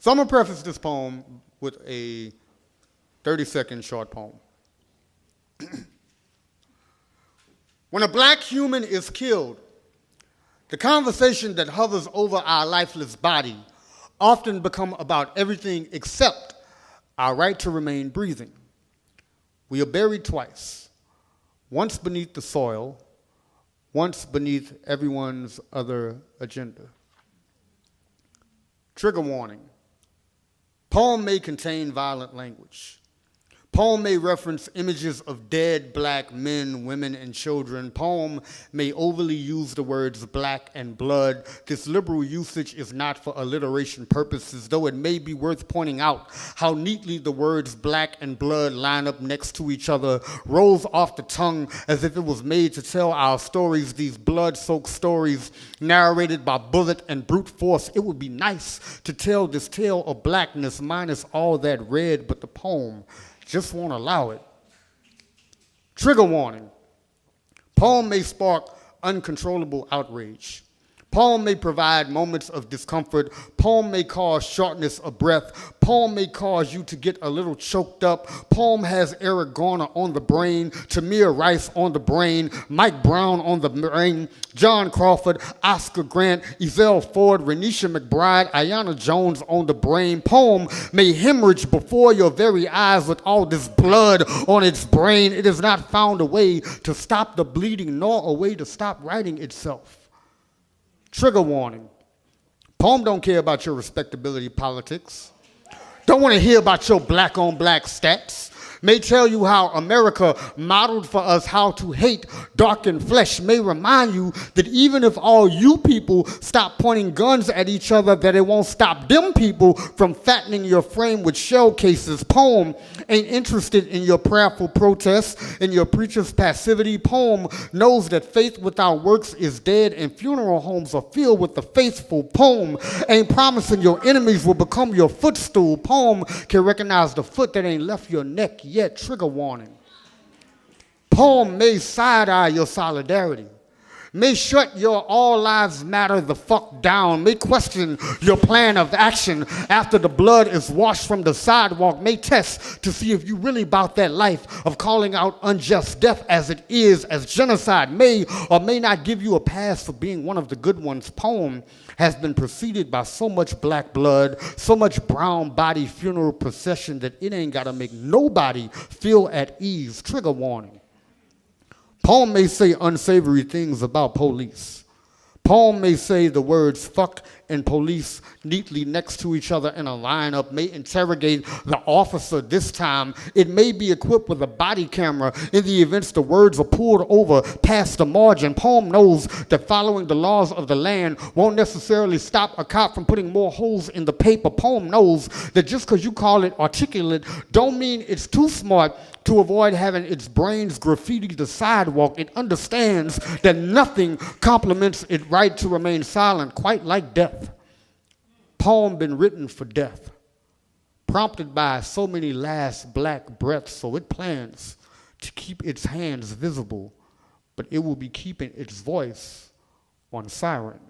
So I'm going to preface this poem with a 30-second short poem. When a black human is killed, the conversation that hovers over our lifeless body often become about everything except our right to remain breathing. We are buried twice, once beneath the soil, once beneath everyone's other agenda. Trigger warning. Poem may contain violent language. Poem may reference images of dead black men, women, and children. Poem may overly use the words black and blood. This liberal usage is not for alliteration purposes, though it may be worth pointing out how neatly the words black and blood line up next to each other, rolls off the tongue as if it was made to tell our stories, these blood-soaked stories narrated by bullet and brute force. It would be nice to tell this tale of blackness minus all that red, but the poem just won't allow it. Trigger warning. Poem may spark uncontrollable outrage. Poem may provide moments of discomfort. Poem may cause shortness of breath. Poem may cause you to get a little choked up. Poem has Eric Garner on the brain, Tamir Rice on the brain, Mike Brown on the brain, John Crawford, Oscar Grant, Ezell Ford, Renisha McBride, Ayanna Jones on the brain. Poem may hemorrhage before your very eyes with all this blood on its brain. It has not found a way to stop the bleeding nor a way to stop writing itself. Trigger warning. Poem don't care about your respectability politics. Don't want to hear about your black on black stats. May tell you how America modeled for us how to hate darkened flesh. May remind you that even if all you people stop pointing guns at each other, that it won't stop them people from fattening your frame with shell cases. Poem ain't interested in your prayerful protests, in your preacher's passivity. Poem knows that faith without works is dead and funeral homes are filled with the faithful. Poem ain't promising your enemies will become your footstool. Poem can recognize the foot that ain't left your neck yet. Trigger warning. Poem may side-eye your solidarity, may shut your all lives matter the fuck down, may question your plan of action after the blood is washed from the sidewalk, may test to see if you really about that life of calling out unjust death as it is, as genocide, may or may not give you a pass for being one of the good ones. Poem has been preceded by so much black blood, so much brown body funeral procession that it ain't gotta make nobody feel at ease. Trigger warning. Poem may say unsavory things about police. Poem may say the words fuck and police neatly next to each other in a lineup, may interrogate the officer this time. It may be equipped with a body camera in the events the words are pulled over past the margin. Poem knows that following the laws of the land won't necessarily stop a cop from putting more holes in the paper. Poem knows that just because you call it articulate don't mean it's too smart to avoid having its brains graffiti the sidewalk. It understands that nothing compliments its right to remain silent, quite like death. Poem been written for death, prompted by so many last black breaths, so it plans to keep its hands visible, but it will be keeping its voice on siren.